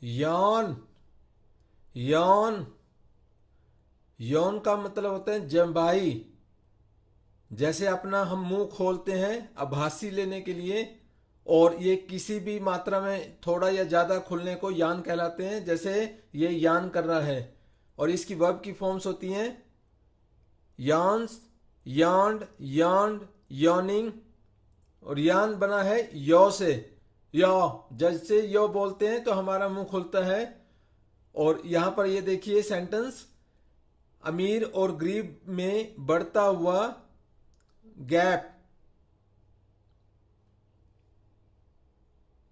यौन। यौन। यौन का मतलब होता है जम्बाई। जैसे अपना हम मुंह खोलते हैं आभासी लेने के लिए, और ये किसी भी मात्रा में थोड़ा या ज़्यादा खुलने को यान कहलाते हैं। जैसे ये यान कर रहा है, और इसकी वर्ब की फॉर्म्स होती हैं यान्स, यान्ड, यान्ड, यॉनिंग। और यान बना है यौ से। यौ, जैसे यो बोलते हैं तो हमारा मुंह खुलता है। और यहां पर ये देखिए सेंटेंस, अमीर और गरीब में बढ़ता हुआ गैप।